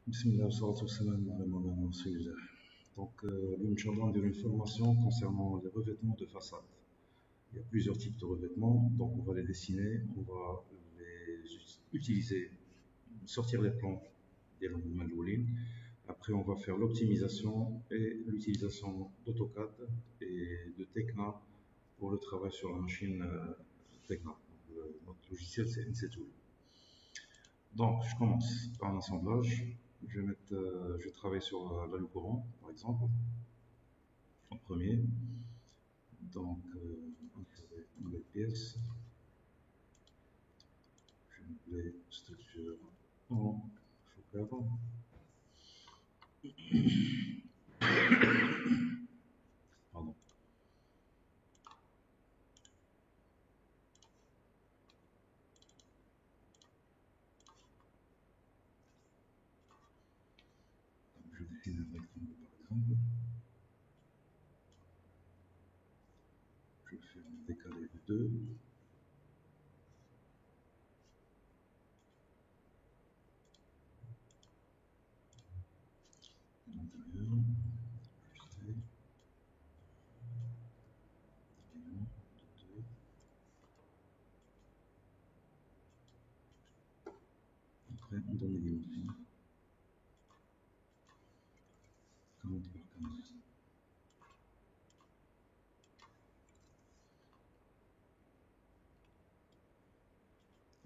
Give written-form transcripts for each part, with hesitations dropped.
Bismillah, salatu wassalam ala Mawlana Rasulillah. Donc, Inch'Allah, on dirait une formation concernant les revêtements de façade. Il y a plusieurs types de revêtements, donc on va les dessiner, on va les utiliser, sortir les plans des Malouline. Après, on va faire l'optimisation et l'utilisation d'AutoCAD et de Tecna pour le travail sur la machine Tecna. Notre logiciel, c'est NC-Tool. Donc, je commence par un assemblage. Je vais travailler sur l'alu courant, par exemple, en premier. Donc, insérer une nouvelle pièce. Je vais appeler structure en faux Pardon. Donc, je dessine un rectangle, par exemple. Je fais un décalé de 2. L'intérieur, ajuster. Élément de 2. Après, on donne les dimensions. 40 par 15.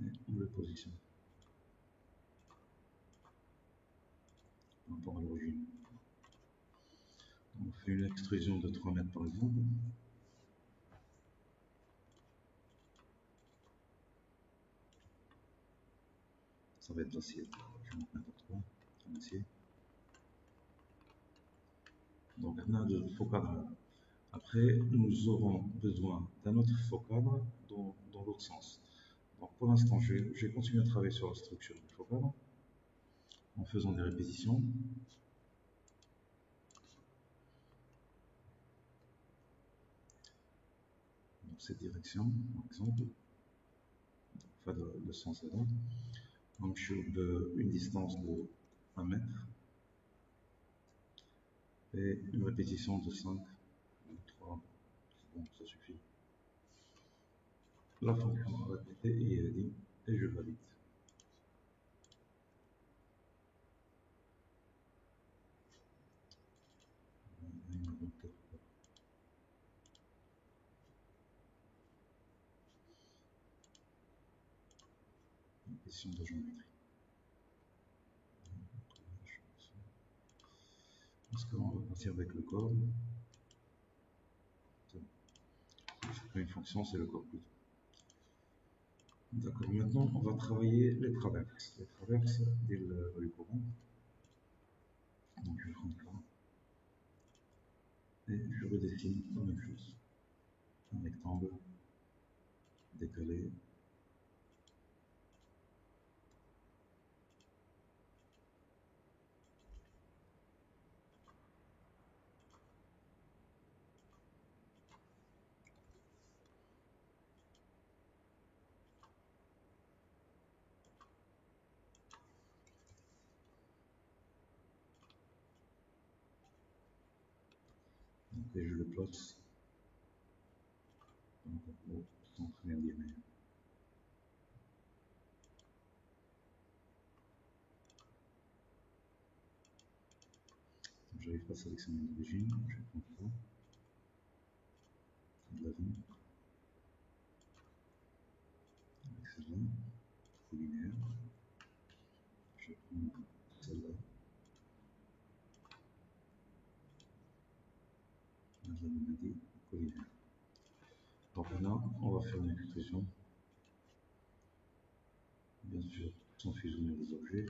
Et on le positionne par rapport à l'origine. On fait une extrusion de 3 mètres par exemple. Ça va être l'acier. Je monte n'importe quoi, en acier. Donc on a de faux cadre. Après, nous aurons besoin d'un autre faux cadre dans l'autre sens. Donc pour l'instant, je vais continuer à travailler sur la structure du faux cadre en faisant des répétitions. Dans cette direction, par exemple, enfin le sens avant. Donc je suis une distance de 1 mètre et une répétition de 5 ou 3. Bon, ça suffit. La fonction répétée est dit et je valide. Question de géométrie. Parce qu'on va partir avec le corps. Une fonction, c'est le corps plutôt. D'accord, maintenant on va travailler les traverses. Les traverses du courant. Donc je vais prendre là. Et je redessine la même chose. Un rectangle décalé. Et je le place au centre méridional. J'arrive pas à sélectionner l'origine, je vais prendre ça. De la vie. Excellent. Linéaire. Je vais prendre celle-là. La maladie collinaire. Donc maintenant, on va faire une extrusion. Bien sûr, sans fusionner les objets.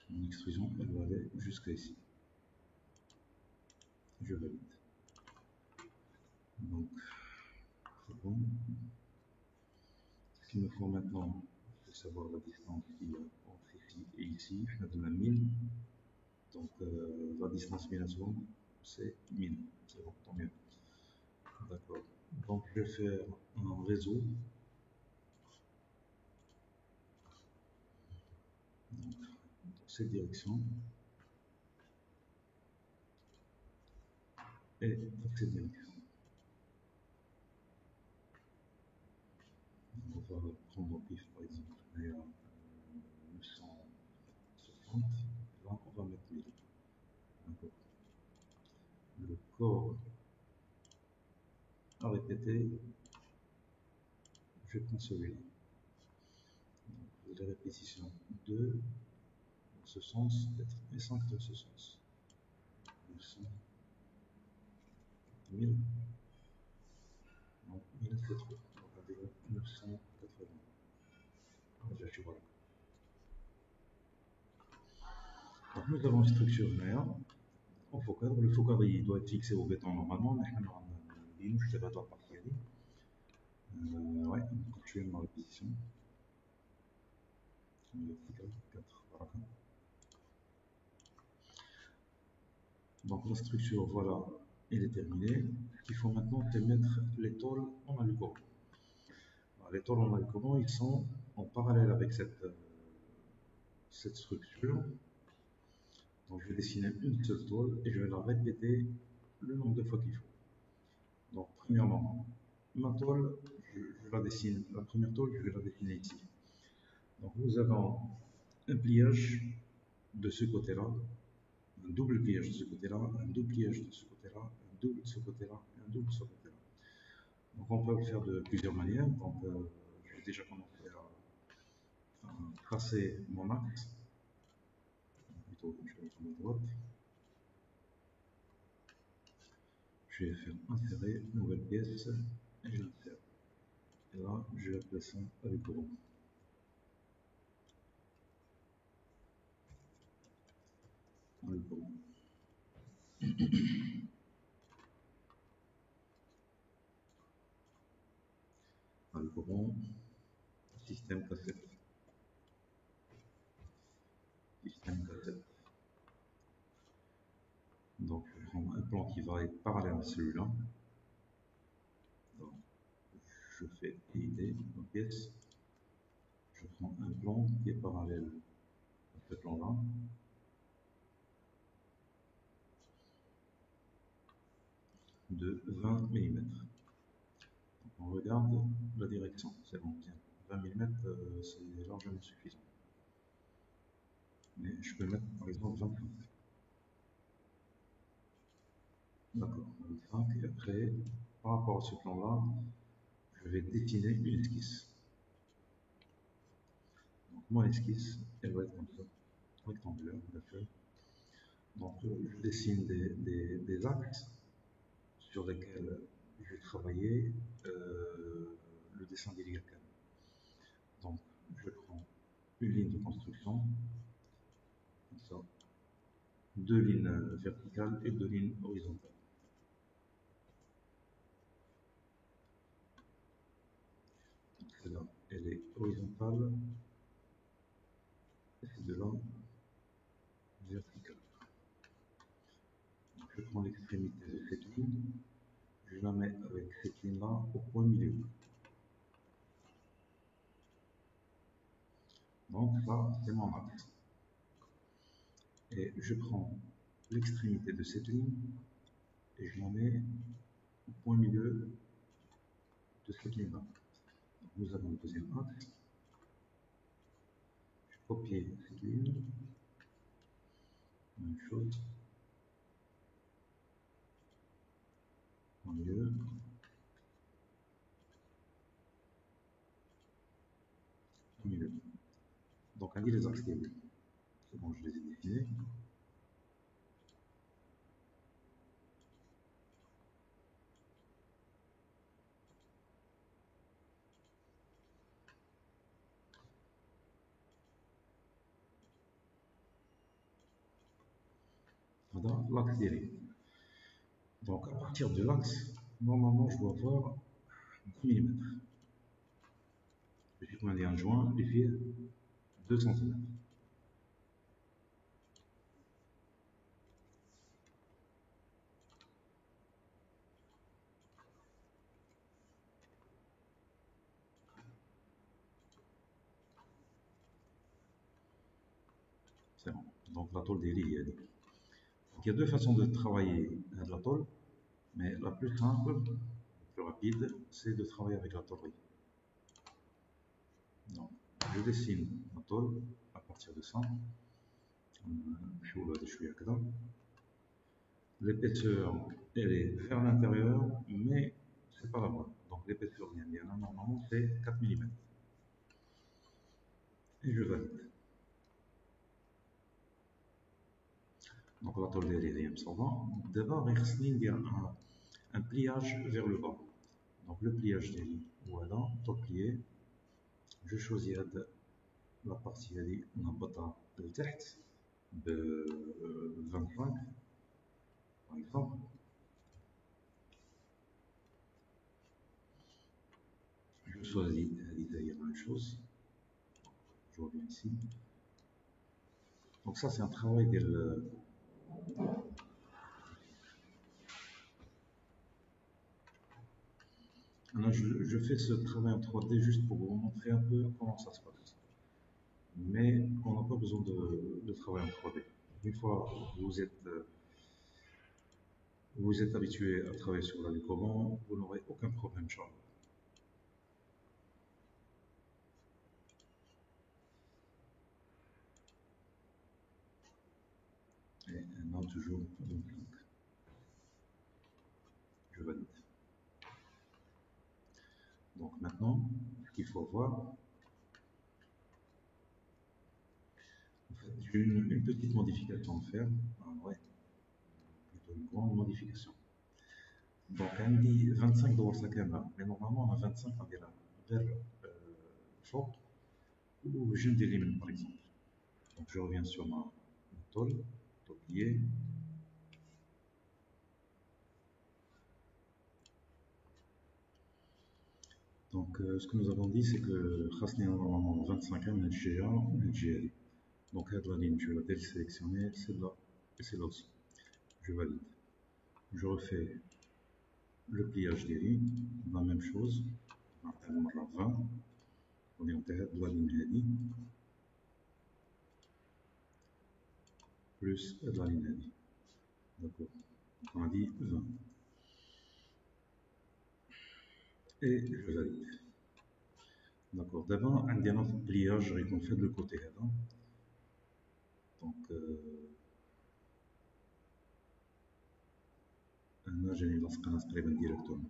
Mon extrusion, elle va aller jusqu'à ici. Je valide. Donc, c'est bon. Ce qu'il me faut maintenant, c'est savoir la distance qu'il y a entre ici et ici. Je vais donner 1000. Donc, la distance minimum, c'est 1000. C'est bon, tant mieux. D'accord. Donc, je vais faire un réseau. Donc, cette direction et dans cette direction. On va prendre au pif par exemple, on est à 960, là on va mettre 1000. Le corps à répéter, je prends celui-là. Les répétitions 2 dans ce sens et 5 dans ce sens. 900, 1000. Non, 1000 c'est trop. On va dire 980. Déjà, tu vois. Donc nous avons une structure mère. Au faux cadre. Le faux cadre il doit être fixé au béton normalement, mais on a une ligne, je ne sais pas la partie. Ouais, on continue ma répétition. 4, voilà. Donc la structure, voilà, elle est terminée. Ce qu'il faut maintenant, c'est mettre les tôles en alucobond. Les tôles en alucobond, ils sont en parallèle avec cette structure. Donc je vais dessiner une seule tôle et je vais la répéter le nombre de fois qu'il faut. Donc premièrement, ma tôle, je la dessine, la première tôle, je vais la dessiner ici. Donc nous avons un pliage de ce côté-là, un double pliage de ce côté-là, un double pliage de ce côté-là, un double de ce côté-là, et un double de ce côté-là. Donc on peut le faire de plusieurs manières. Donc je vais déjà commencer à tracer mon axe. Plutôt, je vais mettre à droite. Je vais faire insérer, nouvelle pièce, et j'insère. Et là, je vais placer avec le rond. Avec le rond. Avec le rond. Système cassette. Système cassette. Donc, je prends un plan qui va être parallèle à celui-là. Je fais éditer ma pièce. Je prends un plan qui est parallèle à ce plan-là. De 20 mm. Donc, on regarde la direction. C'est bon, tiens. 20 mm, c'est largement suffisant. Mais je peux mettre par exemple 25. D'accord, 25. Et après, par rapport à ce plan-là, je vais dessiner une esquisse. Donc, mon esquisse, elle va être comme ça, rectangulaire, bien sûr. Donc, je dessine des axes sur lesquels je vais travailler le dessin d'Iliacan. Donc, je prends une ligne de construction, comme ça, deux lignes verticales et deux lignes horizontales. Celle-là, elle est horizontale, et celle-là, verticale. Donc, je prends l'extrémité de cette ligne, je la mets avec cette ligne-là au point milieu. Donc ça, c'est mon axe. Et je prends l'extrémité de cette ligne et je la mets au point milieu de cette ligne-là. Nous avons le deuxième axe. Je copie cette ligne. Même chose. Point milieu. Point milieu. Donc on dit les axes libres. C'est bon, je les ai dessinés. Voilà l'axe direct. Donc à partir de l'axe, normalement je dois avoir 10 mm. Je vais commander un joint, les fils 2 cm. C'est bon. Donc la tôle d'Eli, il y a deux façons de travailler la tôle, mais la plus simple, la plus rapide, c'est de travailler avec la tôlerie. Donc, je dessine la tôle à partir de ça. L'épaisseur, elle est vers l'intérieur, mais c'est pas la bonne. Donc l'épaisseur bien normalement c'est 4 mm. Et je valide. Donc la tôle est absorbant. D'abord, il y a un pliage vers le bas. Donc le pliage des lignes, voilà, tôle plié. Je choisis la partie on a bata de tête de 25 par exemple. Je choisis la même chose. Je reviens ici. Donc ça c'est un travail Alors, je fais ce travail en 3D juste pour vous montrer un peu comment ça se passe. Mais on n'a pas besoin de travailler en 3D. Une fois que vous êtes habitué à travailler sur la Lucoban, vous n'aurez aucun problème, Charles. Et non, toujours une planque. Je valide. Donc maintenant, ce qu'il faut voir, en fait, j'ai une petite modification à faire. Ah, ouais, plutôt une grande modification. Donc, on dit 25 dans sa caméra, mais normalement, on a 25 on dirait vers fort ou je d'élimine par exemple. Donc, je reviens sur ma tôle pliée. Donc, ce que nous avons dit, c'est que Khasni a normalement 25 ans, GA ou GL. Donc, la ligne, je vais la désélectionner, celle-là et celle-là aussi. Je valide. Je refais le pliage des lignes, la même chose. On a 20. On est en tête de la ligne plus de la ligne. D'accord. On a dit 20. Et je valide. D'accord. D'abord, on a notre pliage qu'on fait de le côté. Donc, là, j'ai mis la directement.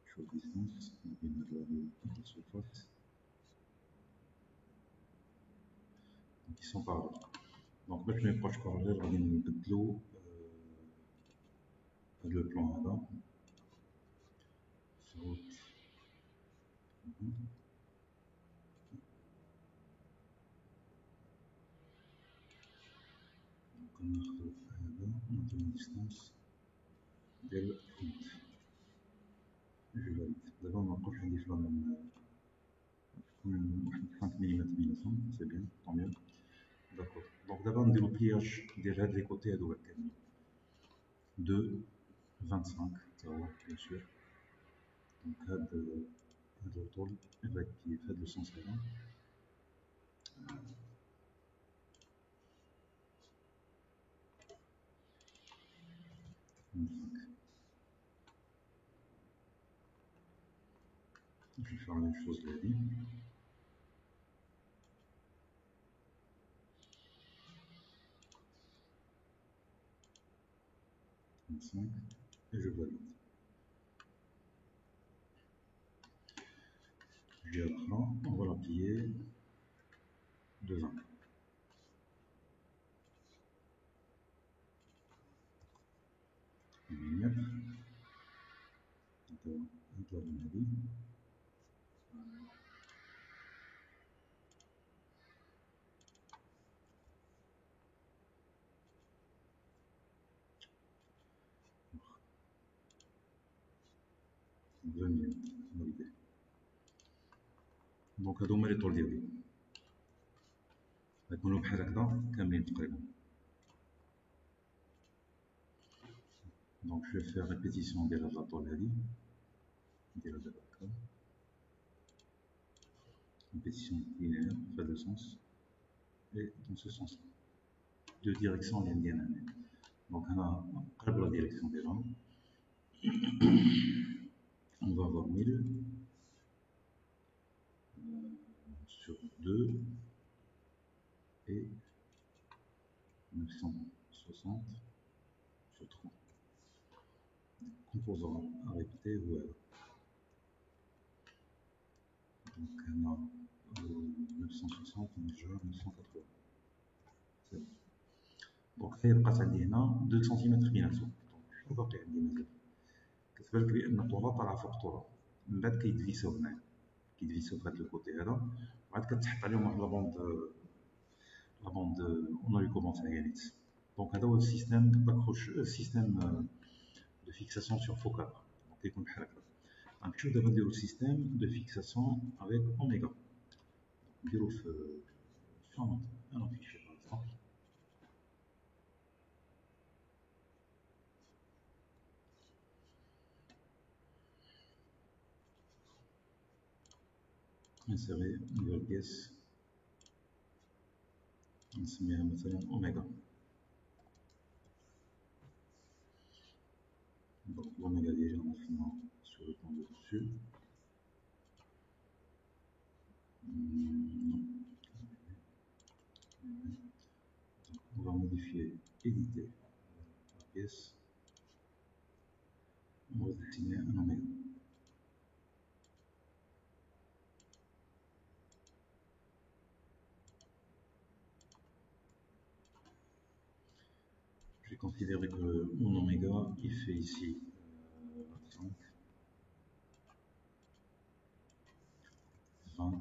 Show distance, on vient de la surface. Donc, ils sont par là. Donc, maintenant, je m'approche par là, on vient de l'eau, le plan là. Donc, on a une distance de je valide. D'abord, on approche un différent comme 30 mm, c'est bien, tant mieux. D'accord. Donc, d'abord, on a le pliage déjà des côtés à droite. 2, 25, ça va, bien sûr. Donc, هذا الطول va être plié في هذا le sens là. Je vais faire la même chose là. 25 et je valide. Je vais apprendre, on va la plier de 20. millimètres. Donc, on va donner. validé. Donc هذوما لي طول ديالي غيكونوا بحال هكذا كاملين تقريبا. Donc je vais faire répétition ديال هاد لاطول هادي نديرها دابا هكا répétition linéaire في هذا السونس et dans ce sens-là. Deux directions linéaires. Donc, on a la direction déjà. On va avoir 1000 sur 2 et 960 sur 3. Composant à répéter, voilà. Donc, on a 960, on est déjà 980. C'est bon. Donc, il passe à 2 cm بيناتهم. شنو باقي عندي مازال؟ كتبان لك بأن الطولة طالعة فوق الطولة، من بعد كيدفيساو هنايا، كيدفيساو في هذا الكوتي هذا، وعاد كتحط عليهم واحد لابوند اون ريكومونس عيانيت. دونك هذا هو السيستيم داكروش، السيستيم دو فيكساسيون سور فوكال. دونك كيكون بحال هكا. غنمشيو دابا نديرو سيستيم دو فيكساسيون افيك اوميغا. نديرو في un fichier par exemple. Insérer une nouvelle pièce. نسميها مثلا اوميغا. Donc l'oméga ديالي غنرسمها sur le plan de dessus. Non. Donc, on va modifier, éditer la pièce. On va dessiner un oméga. Je vais considérer que mon oméga il fait ici 5, 20,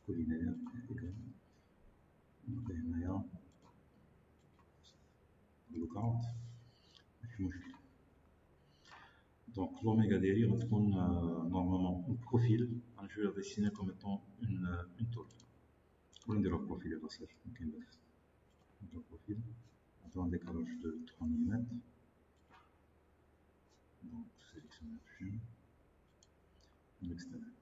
collinaire égal. Donc هنايا 40. ماشي مشكل. Donc l'oméga ديالي غتكون normalement le profil, je vais le dessiner comme étant une tôle. On va dire le profil est passage, donc le profil, on a un décalage de 3 mm. Donc sélectionnation, l'extérieur.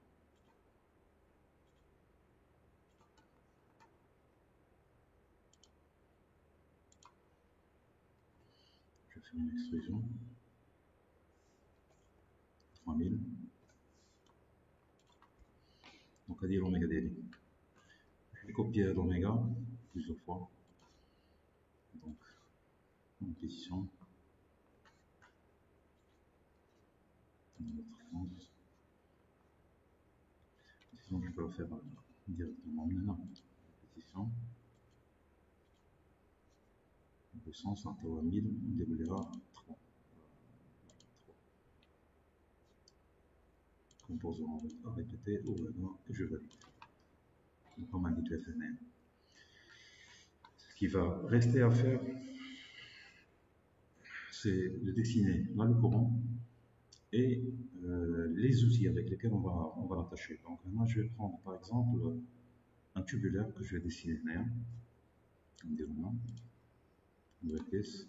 Je vais faire une extrusion. 3000. Donc à dire l'oméga daily. Je vais copier l'oméga plusieurs fois. Donc en position. Dans l'autre sens. Sinon je peux le faire directement maintenant. Position. Le sens entre 1000, on déroulera 3. Composant à répéter au maintenant et je valide. Donc on m'indique la fenêtre. Ce qui va rester à faire, c'est de dessiner là le courant et les outils avec lesquels on va l'attacher. Donc moi je vais prendre par exemple un tubulaire que je vais dessiner là. On va dire là, une nouvelle pièce.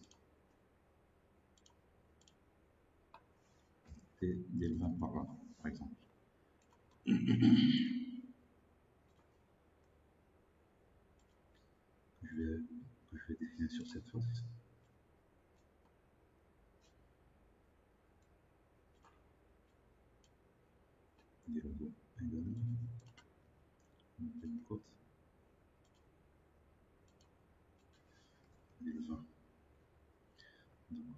Et des 20 par là, par exemple. Que je vais dessiner sur cette face. Des logos égal. On fait une côte. Des 20. Donc,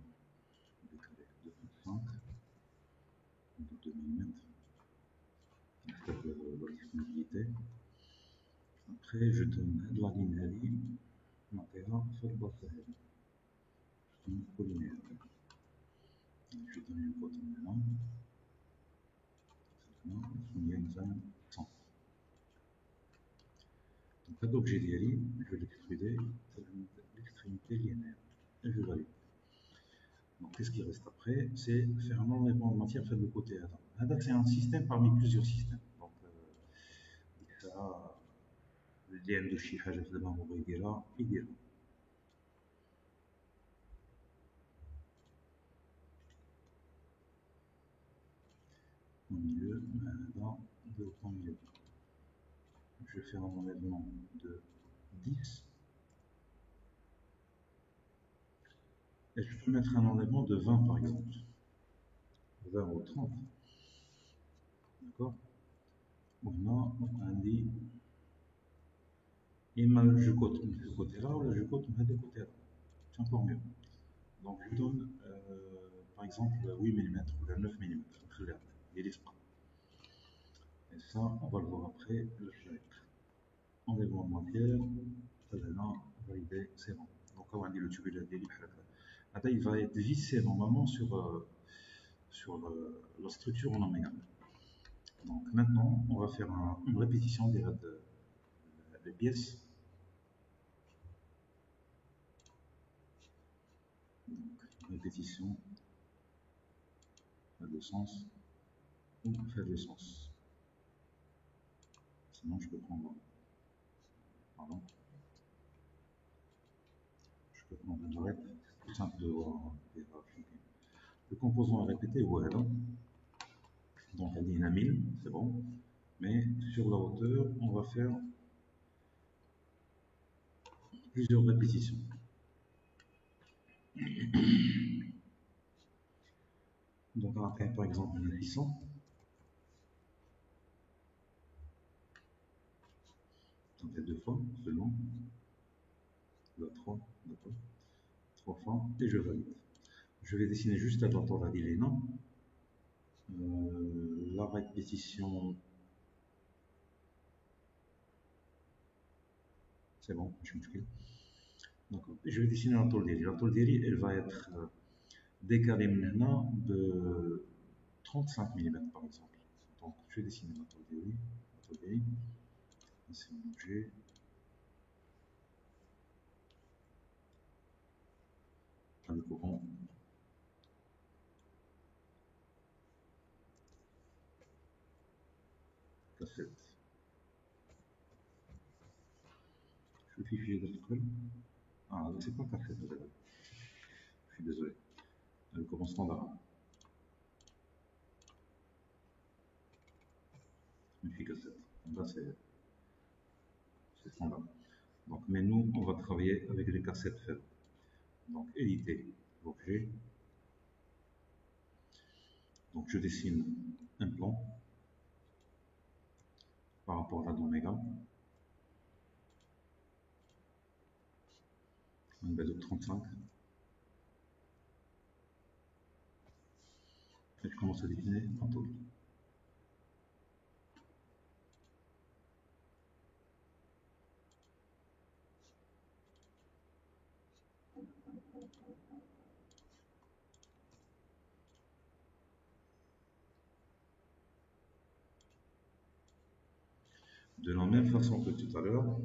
décalé de 5. De 2 mm. La disponibilité. Après, je donne la ligne à ligne. Maintenant, sur le bas de la je donne collinaire. Je donne une côte maintenant. Il y a une zone 100. Donc, cet objet d'IALI, je vais l'extruder à l'extrémité linéaire. Et je valide. Donc, qu'est-ce qui reste après? C'est faire un enlèvement de matière fait de côté avant. C'est un système parmi plusieurs systèmes. Donc, ça, اللي عنده شي حاجة في دماغه بغا يديرها يديرها. au milieu, dans développement au milieu. Je vais faire un enlèvement de 10. Et je peux mettre un enlèvement de 20 par exemple. 20 ou 30. D'accord. Maintenant, on dit إما الجوكوت من الكوتي là ou le جوكوت من هذا الكوتي là. C'est encore mieux. Donc je donne par exemple 8 mm ou 9 mm. Et ça, on va le voir après. Le filtre. Enlèvement de matière. Là, validé, c'est bon. Donc on va dire le tubulaire des livres. Attends, il va être vissé normalement sur la structure en oméga. Donc maintenant, on va faire une répétition des pièces. Donc, répétition, faible sens, ou faible sens. Sinon, je peux prendre, pardon, je peux prendre une arrête. C'est plus simple de voir. Le composant à répéter, voilà. Donc, on dit une à 1000, c'est bon. Mais sur la hauteur, on va faire plusieurs répétitions. Donc, on va faire par exemple une 800. On fait 2 fois seulement. Là, 3, d'accord. 3 fois, et je valide. Je vais dessiner juste à droite, on va dire les noms. La répétition, c'est bon, je m'excuse. D'accord. Et je vais dessiner la tôle d'Eri. La tôle d'Eri, elle va être décalée maintenant de 35 mm par exemple. Donc, je vais dessiner la tôle d'Eri. C'est un objet. Le courant. Cassette. Je vais fichier d'article. Ah, c'est pas cassette. Je suis désolé. Le courant standard. Une fiche cassette. Là, c'est standard. Donc, mais nous, on va travailler avec les cassettes faibles. Donc, éditer l'objet. Donc, je dessine un plan par rapport à l'oméga. Un bel de 35. Et je commence à dessiner en tôle. De la même façon que tout à l'heure,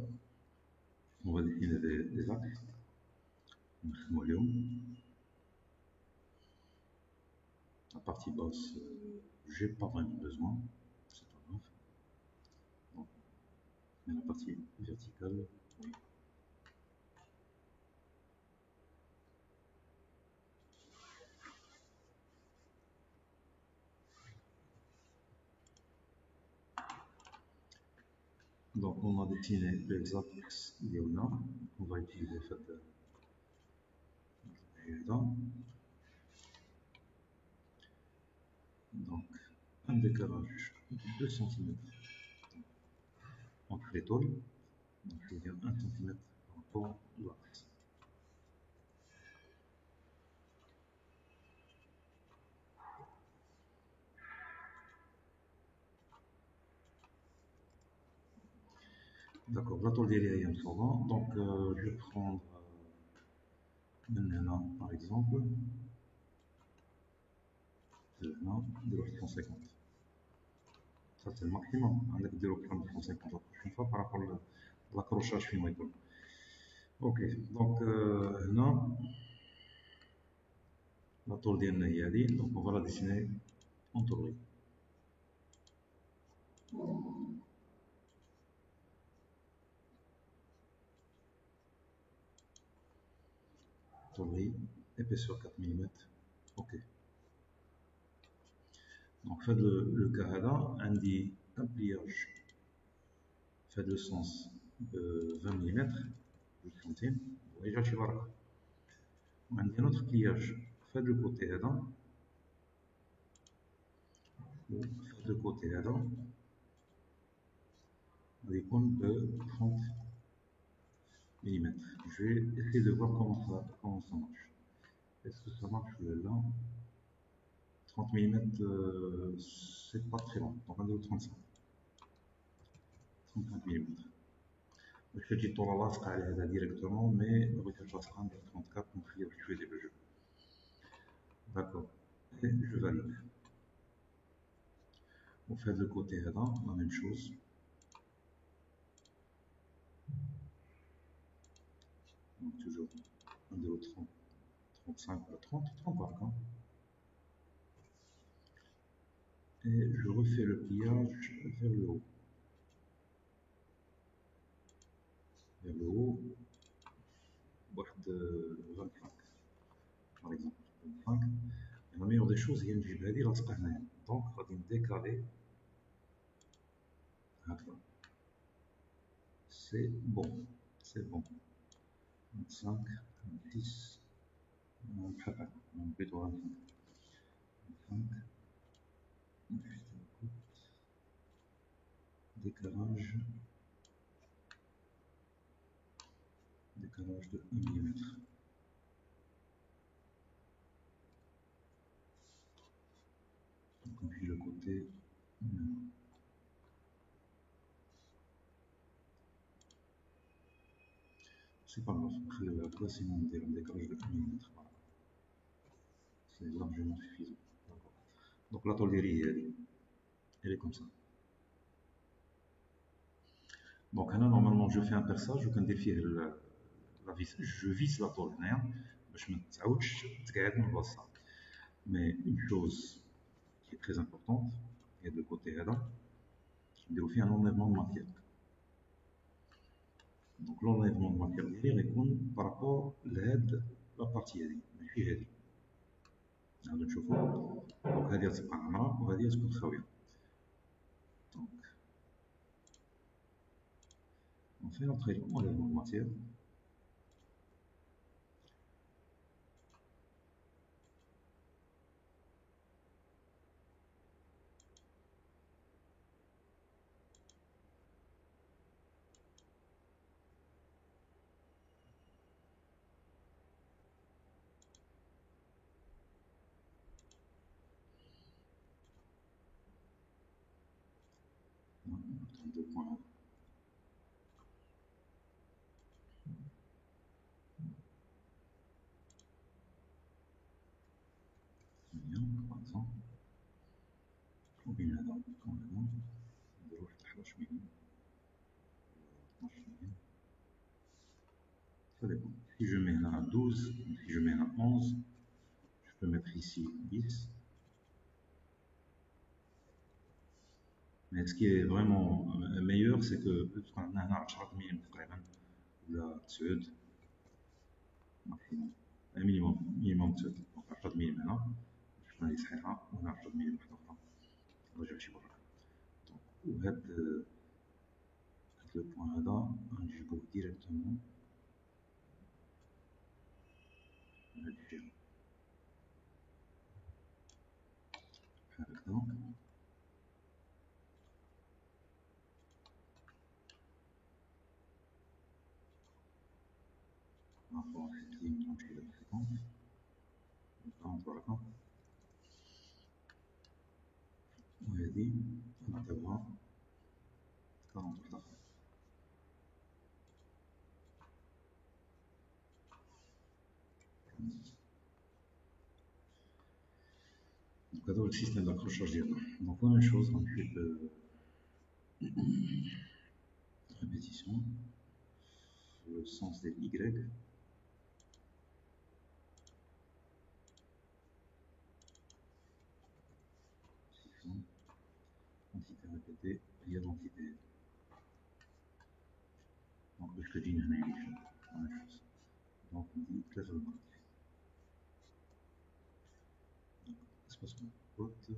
on va dessiner des axes. La partie basse, j'ai pas vraiment besoin, c'est pas grave. Bon. Mais la partie verticale, oui. Donc on a dessiné les axes diagonaux. On va utiliser cette là. Donc un décalage de 2 cm entre les tôles. Donc je vais dire 1 cm par rapport à l'axe. D'accord, la tôle derrière est absorbant. Donc je vais prendre là, par exemple. Là, de 150. Ça, c'est le maximum. On a de 150 la prochaine fois par rapport à l'accrochage fin. Ok, donc là, la tôle d'Yann, donc on va la dessiner en tôle. Tôle, épaisseur 4 mm. Ok. Donc, fait le cas هذا عندي un pliage fait le sens de 20 mm, vous sentez, déjà tu vois. وعندي un autre pliage fait le côté هذا fait le côté هذا غادي يكون de 30 mm. Je vais essayer de voir comment ça marche. Est-ce que ça marche là? 30 mm, c'est pas très long. Donc on est au 35. 35 mm. Je fais du tour à l'asca directement, mais le recherche à 34 pour finir de tuer le jeu. D'accord. Et je valide. On fait de côté là, la même chose. Donc toujours un de 30, 35 à 30, 30 par contre. Et je refais le pliage vers le haut. Vers le haut, de 25 par exemple. 25. Et la meilleure des choses, il y a une jibali là, donc on va décaler. C'est bon, c'est bon. 25, 26, plutôt 25. 25. Décalage de 1 mm. Donc on puis le côté. C'est pas grave, la place est montée, un décalage de 1 mm. Voilà. C'est largement suffisant. Donc la tolérée, elle est comme ça. Donc là, normalement, je fais un perçage, je peux défier la vis, je visse la tolérée, باش ما تتعاودش تقعد من البلاصه. Mais une chose qui est très importante, et de côté là, نديرو فيه un enlèvement de matière. Donc l'enlèvement de matière ديالي غيكون par rapport لهاد la partie هادي ماشي هادي. نعاودو نشوفو. دونك هادي غتبقى عامرة وهادي غتكون خاوية. Donc on fait entrer l'enlèvement de matière. Deux points. Bien, par exemple. وبين هذا وهذا نديرو واحد 11 ملم 12 ملم. Ça dépend. Si je mets là 12, si je mets là 11, je peux mettre ici 10. Mais ce qui est vraiment meilleur, c'est que on a 10 ملم تقريبا ولا 9 maximum. Un minimum 9. Donc 10 ملم هنا شفنا اللي صحيحة وهنا 10 ملم واحدة أخرى. نرجع شي برا. وهاد لو بوان هذا غنجيبوه ديريكتومون من هاد الجهة. بحال هكدا. rapport à cette ligne dont j'ai la fréquence. Voilà. وهذه نعتبرها 40 دقائق. Donc هذا هو السيستم d'accrochage ديالنا. Donc la même chose, on fait répétition, le sens des Y. Entité répétée, il y a l'entité. Donc je te dis une même chose. Donc on dit classe de marque. Donc espace pote.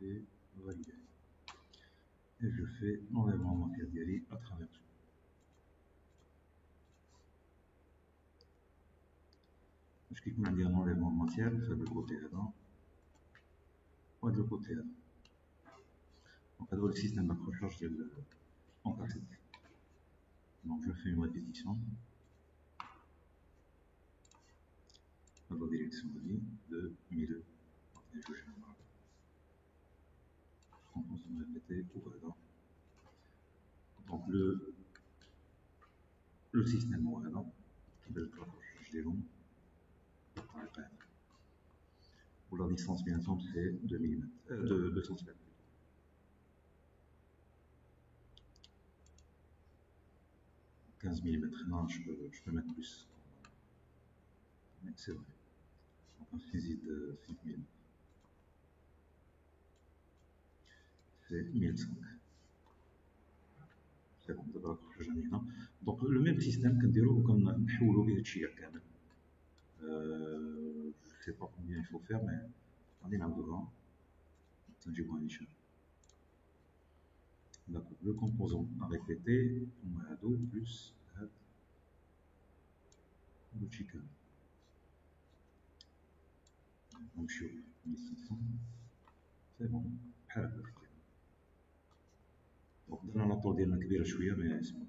fais valider. Et je fais l'enlèvement de matière diarie à travers tout. Je clique sur l'enlèvement de matière, je fais le côté là ou de côté là. Donc, c'est le système d'accrochage en cassette. Donc, je fais une répétition. Dans la direction de 1000. Et je cherche. On peut se répéter ou voilà. Donc, le système voilà, qui veut le accrochage des longs. Pour la distance, bien entendu, c'est 2 mm, 2 cm. 15 mm, non, je peux mettre plus. Mais c'est vrai. Donc un fusil de 5 mm. C'est 1005. C'est bon, d'abord, je n'ai rien. Donc le même système qu'on dirait comme نحولوا به هادشي كامل. Je ne sais pas combien il faut faire, mais on est là devant. D'accord. Le composant à répéter, on a ado plus le chicken. Donc sur 1500, c'est bon. Donc dans la tour ديالنا كبيرة شوية mais c'est bon.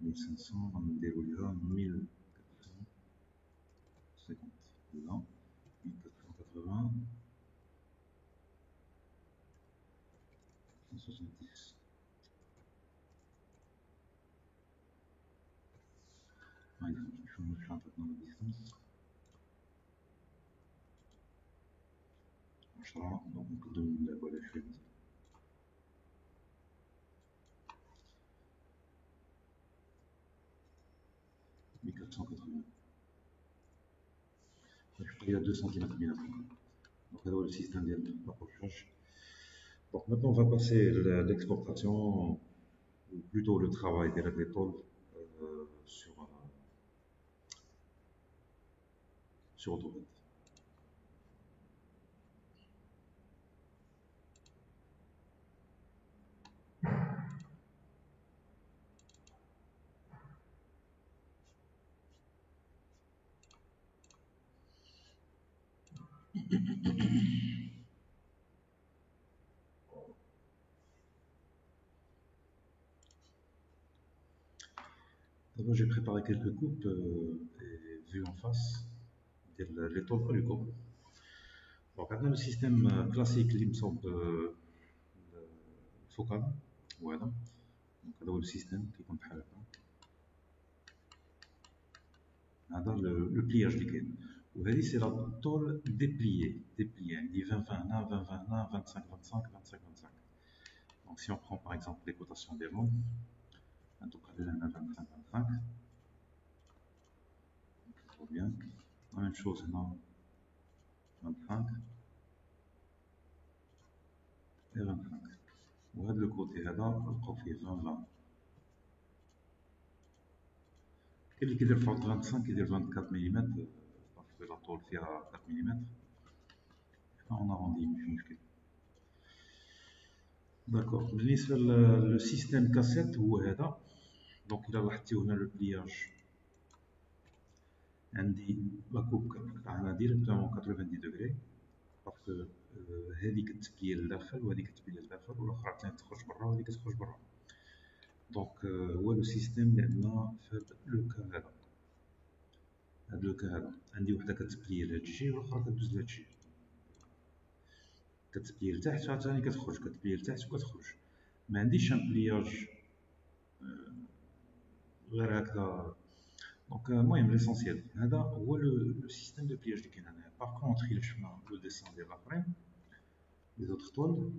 1500 غنديرو ليها 1450 là 1480 170. Allez, je vais faire un peu dans la distance. 10 donc on donne la voie à la chute. 1480. Il y a 2 cm. Donc là, le système d'approchage. Donc maintenant, on va passer l'exportation, ou plutôt le travail des régletons sur AutoCAD. D'abord, j'ai préparé quelques coupes et vues en face de l'étole polygon. Donc, on a le système classique, il me semble, focal. Voilà. Donc, c'est le système qui compte. Le pliage du gain. Vous voyez, c'est la tôle dépliée. Dépliée. Il dit 20-20, 20-20, 25-25, 25-25. Donc, si on prend par exemple les cotations des rangs, donc on a 25-25. Trop bien. La même chose, non. 25 et 25. وهذا le côté هذا نلقاو فيه 20-20. كاين اللي كيدير فوق 25 كيدير 24 ملم باسكو لا طول فيها 4 ملم. On arrondit ماشي مشكل. داكور. بالنسبه للسيستيم كاسيت هو هذا. دونك الى لاحظتيو هنا لو بلياج عندي لا كوب كتقطع هنا ديريكتومون 90 دوغري باسكو هذه كتبلي لداخل وهذه كتبلي لداخل والاخرى ثاني تخرج برا وهذه كتخرج برا. دونك هو لو سيستيم اللي عندنا في هذا لو كا هذا. هذا لو كا هذا عندي وحده كتبلي لهاد الجي والاخرى كدوز لهاد الجي. كتبلي لتحت عاد ثاني كتخرج كتبلي لتحت وكتخرج. ما عنديش ان بلياج غير هكذا. دونك المهم ليسونسيال هذا هو لو سيستيم دو بلياج اللي كاين هنايا. باغ كونطخ الى شفنا لو ديسان ديال لاخرين لي زوطخ طول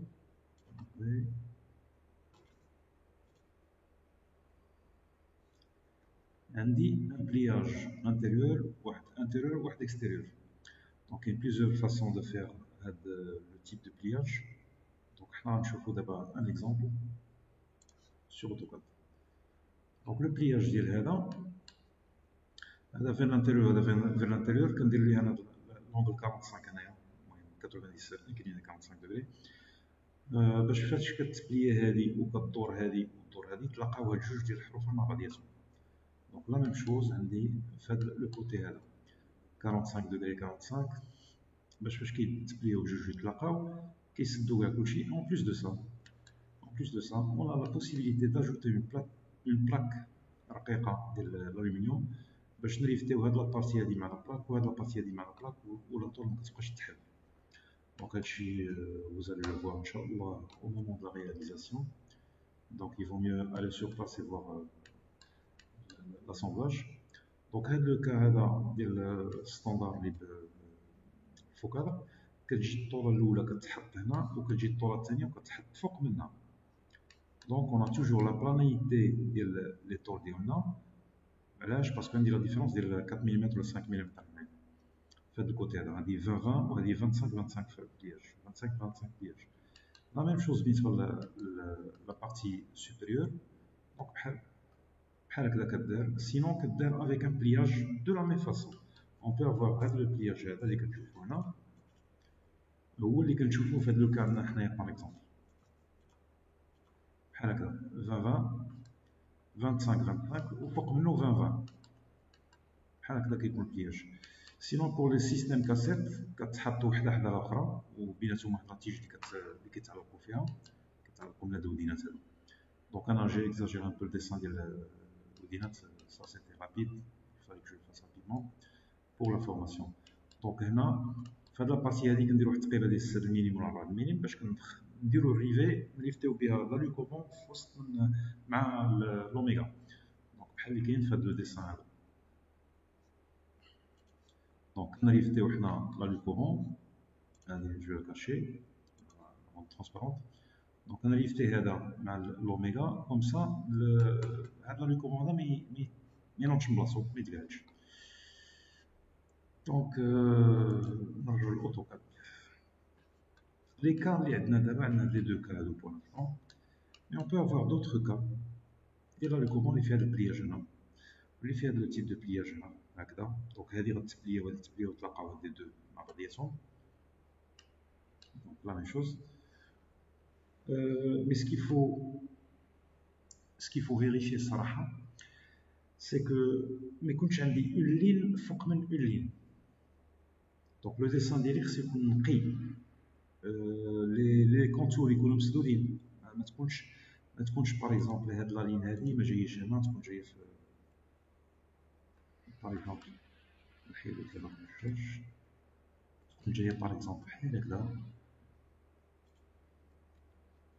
عندي ان بلياج انتيريور واحد اكستيريور. دونك كاين بليزيور فاسون دو فير هاد لو تيب دو بلياج. دونك حنا غنشوفو دابا ان اكزومبل سور اوتوكاد. دونك لو بلياج ديال هذا فين لانتيريور هذا فين لانتيريور كندير ليه انا لونغل 45 هنايا المهم 97 كاينين 45 دوغري باش فاش كتبلي هذه وكدور هذه ودور هذه تلقاو هاد جوج ديال الحروف مع بعضياتهم. دونك لا ميم شوز عندي في هاد لو كوتي هذا 45 دوغري 45 باش فاش كيتبليو جوج يتلاقاو كيسدو كاع كلشي. اون بليس دو سا on a la possibilité d'ajouter une plaque رقيقه ديال الالومنيوم باش نريفتيو هاد لابارتي هادي مع لابلاك وهاد لابارتي هادي مع لابلاك ولا طول ما كتبقاش تحل. Donc, vous allez le voir, Inch'Allah, au moment de la réalisation. Donc, il vaut mieux aller sur place et voir l'assemblage. Donc, le cas le standard الفوق هذا كتجي الطوله الاولى كتحط هنا وكتجي الطوله الثانيه وكتحط فوق منها. دونك اون ا توجور لا بلانيتي ديال لي طول ديالنا. علاش؟ باسكو عندي لا ديفيرونس ديال 4 ملم ولا 5 ملم. في هذا الكوتي هذا عندي 20 20 وهذه 25 25 في البلياج 25 25 بلياج. لا ميم شوز بالنسبه لا بارتي سوبيريور. دونك بحال هكذا كدار. سينون كدار افيك ان بلياج دو لا ميم فاسون. اون بو افوار هذا البلياج هذا اللي كتشوفو هنا هو اللي كنشوفو في هذا لو كا عندنا حنايا باغ اكزومبل بحال هكذا 20 20 25 25 وفوق منه 20 20 بحال هكذا كيكون البلياج. سينون بور لي سيستيم كاسيت كتحط وحده حدا الاخرى وبيناتهم واحد لاتيج اللي كيتعلقوا فيها كيتعلقوا من هاد الودينات هادو. دونك انا جي اكزاجير ان بو الديسان ديال الودينات سا سيتي رابيد فالك جو فاس رابيدمون بور لا فورماسيون. دونك هنا في هاد لابارتي هادي كنديرو واحد التقريبه ديال 6 ملم ولا 4 ملم باش نديرو الريفي نليفتيو بها لا لوكومون في وسط مع لوميغا. دونك بحال اللي كاين في هاد لو ديسان هذا. دونك نريفتيو حنا لا لوكومون هادي جو كاشي ترونسبارونت. دونك نريفتي هذا مع لوميغا كوم سا هاد لا لوكومون هذا ما ينوضش من بلاصتو ما يتقالش. دونك نرجعو للاوتوكاد. لي كا اللي عندنا دابا عندنا لي دو كا هادو بور لانستون مي اون بو افوار دوطخ كا ديال لا لوكومون اللي فيها البلياج هنا واللي فيها هاد لو تيب دو بلياج هنا هكذا. دونك هادي غتبليا وهادي تبليا وتلاقاو هاد لي دو مع بعضياتهم. دونك لا ميم شوز. مي سكيفو فيريفي الصراحه سي كو ما يكونش عندي اون لين فوق من اون لين. دونك لو ديسان ديالي خصو يكون نقي. لي كونتور يكونوا مسدودين ما تكونش باغ اكزومبل هاد لا لين هادي ما جايش هنا تكون جايه في باغ اكزومبل نحيدو دابا ما نشوفش تكون جايه باغ اكزومبل بحال هكذا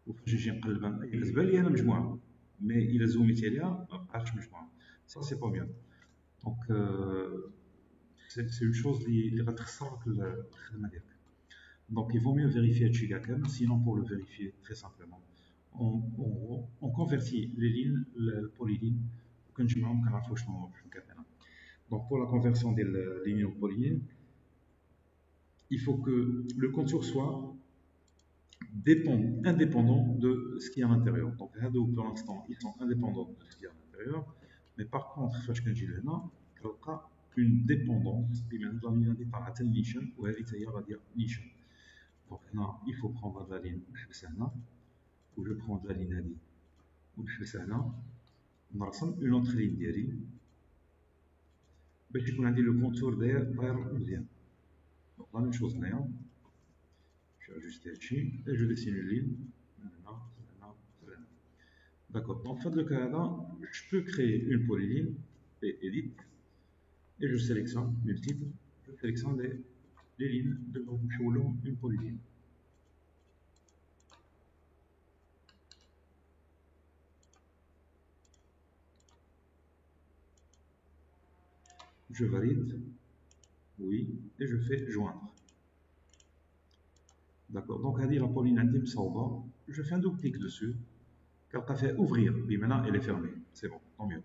وفاش نجي نقلبها كتبان لي انا مجموعه مي الا زوميت عليها ما بقاتش مجموعه. سا سي با بيان. دونك سي اون شوز اللي غتخسر لك الخدمه ديالك. Donc il vaut mieux vérifier le Chigaken, sinon pour le vérifier très simplement, on convertit les lignes, le polyline, donc pour la conversion des lignes au polyline, il faut que le contour soit indépendant de ce qui est à l'intérieur. Donc pour l'instant, ils sont indépendants de ce qui est à l'intérieur, mais par contre, il faut une dépendance, ou donc là, il faut prendre la ligne où je prends la ligne هذه ونحبسها هنا ونرسم une autre ligne ديالي باش يكون عندي لو كونتور داير مزيان. دونك لا ميم شوز هنايا جو اجوستي هادشي et je dessine une ligne هنا هنا هنا. D'accord. Donc dans le cas là, je peux créer une polyline et edit et je sélectionne multiple, je sélectionne les lignes de une polyline. Je valide, oui, et je fais joindre. D'accord, donc à dire la polyline intime Sauba, je fais un double clic dessus, car fait ouvrir, puis maintenant elle est fermée, c'est bon, tant mieux.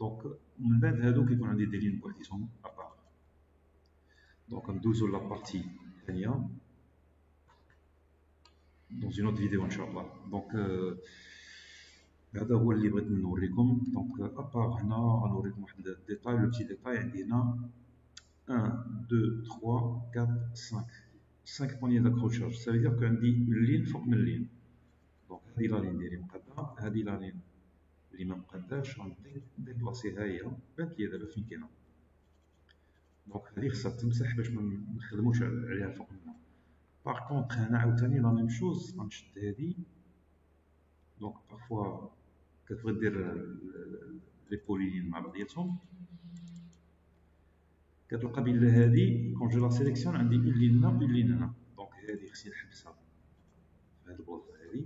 Donc, on va dire des lignes qui sont à part. Donc, on doit la partie dans une autre vidéo, Inch'Allah. Donc, هذا هو اللي بغيت نوريكم. دونك ابار هنا غنوريكم واحد الديتاي لو بتي ديتاي عندنا 1 2 3 4 5 5 poignées d'accrochage. Ça veut dire qu'on dit une ligne فوق من ligne. Donc هذه لا لين ديالي مقاده، هذه لا لين اللي ما مقاداش غنبدا ديبلاسيها هي بانت لي دابا فين كاينه. دونك هذه خصها تمسح باش ما نخدموش عليها فوق منها. باغ كونطخ هنا عاوتاني لا ميم شوز غنشد هذه. دونك بارفوا كتبغي دير لي بوليين مع بعضياتهم كتلقى بلي هذه كون جو لا سيليكسيون عندي اون لين هنا اون لين هنا. دونك هذه خصني نحبسها في هذه البلاصه هذه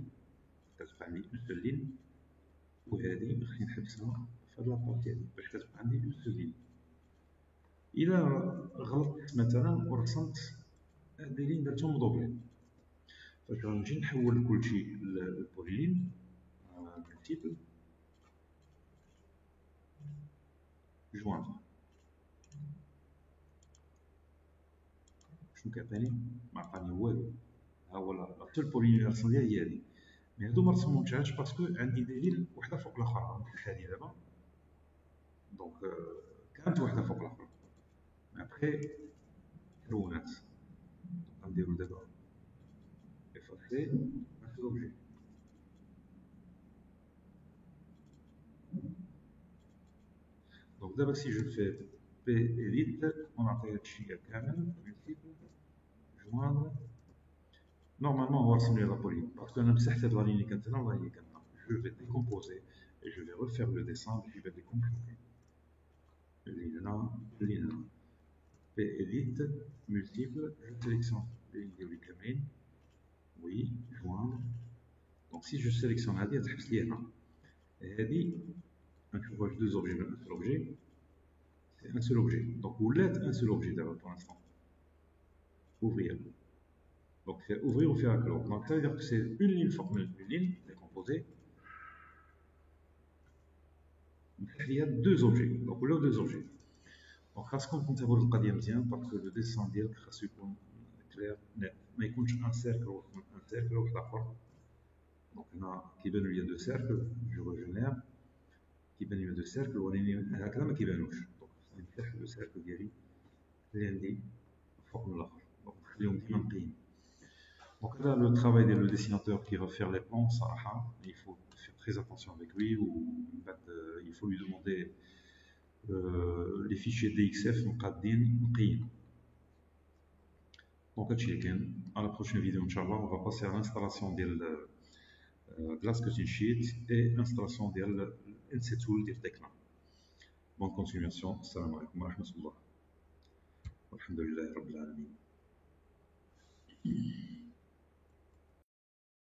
كتبقى عندي اون سول لين، وهذه خصني نحبسها في هذه لابارتي هذه باش كتبقى عندي اون سول لين. الا غلطت مثلا ورسمت دي لين درتهم مدوبلين، فاش غنجي نحول كلشي للبولين ملتيبل جوان شنو كيعطيني؟ ما عطاني والو. ها هو لا سول بولين اللي رسم ليها هي هذه، مي هادو ما رسمهمش باسكو عندي دي لين وحده فوق الاخرى مثل هذه دابا. دونك كانت وحده فوق الاخرى ابخي كونات. غنديرو دابا افاسي نفس لوبجي. دونك دابا سي جو في بي إليت ونعطي هادشي كامل ملتيبل جوان. نورمالمون هو رسم لي لابولين باسكو انا مسحت هاد لا لين اللي كانت هنا ولا هي كانت هنا. جو في ديكومبوزي اي جو في ريفير لو ديسان باش يبان لكم اللي هنا اللي هنا. بي إليت ملتيبل جو سيليكسيون اللي نديرو كاملين وي جوان. دونك سي جو سيليكسيون هادي تحبس لي هنا هادي نشوف واش دو زوبجي من ان سول اوبجي. سي ان سول اوبجي دونك ولات ان سول اوبجي دابا بور لانستون اوفرير. Donc c'est ouvrir ou faire clore. Donc ça veut dire que c'est une ligne forme une ligne décomposée. Il y a deux objets. Donc là deux objets. Donc خاصكم تنتبهوا للقضيه مزيان باسكو لو ديسان ديالك خاصو يكون كلير نت، ما يكونش ان سيركل ويكون ان سيركل وواحد اخر. دونك هنا كيبانوا لي دو سيركل جو ريجينير، كيبان لي دو سيركل ولكن هكذا ما كيبانوش. دونك خاصني نفتح لو سيركل ديالي اللي عندي فوق من الاخر. دونك نخليهم ديما نقيين. Donc là, le travail de le dessinateur qui va faire les plans, il faut faire très attention avec lui, ou il faut lui demander les fichiers DXF مقادين نقيين. Donc à la prochaine vidéo, Inch'Allah, on va passer à l'installation de Glass Cutting Sheet et l'installation de l'NC Tool de Tekna. Bonne continuation. Assalamu alaikum wa rahmatullah. Alhamdulillah Rabbil Alamin.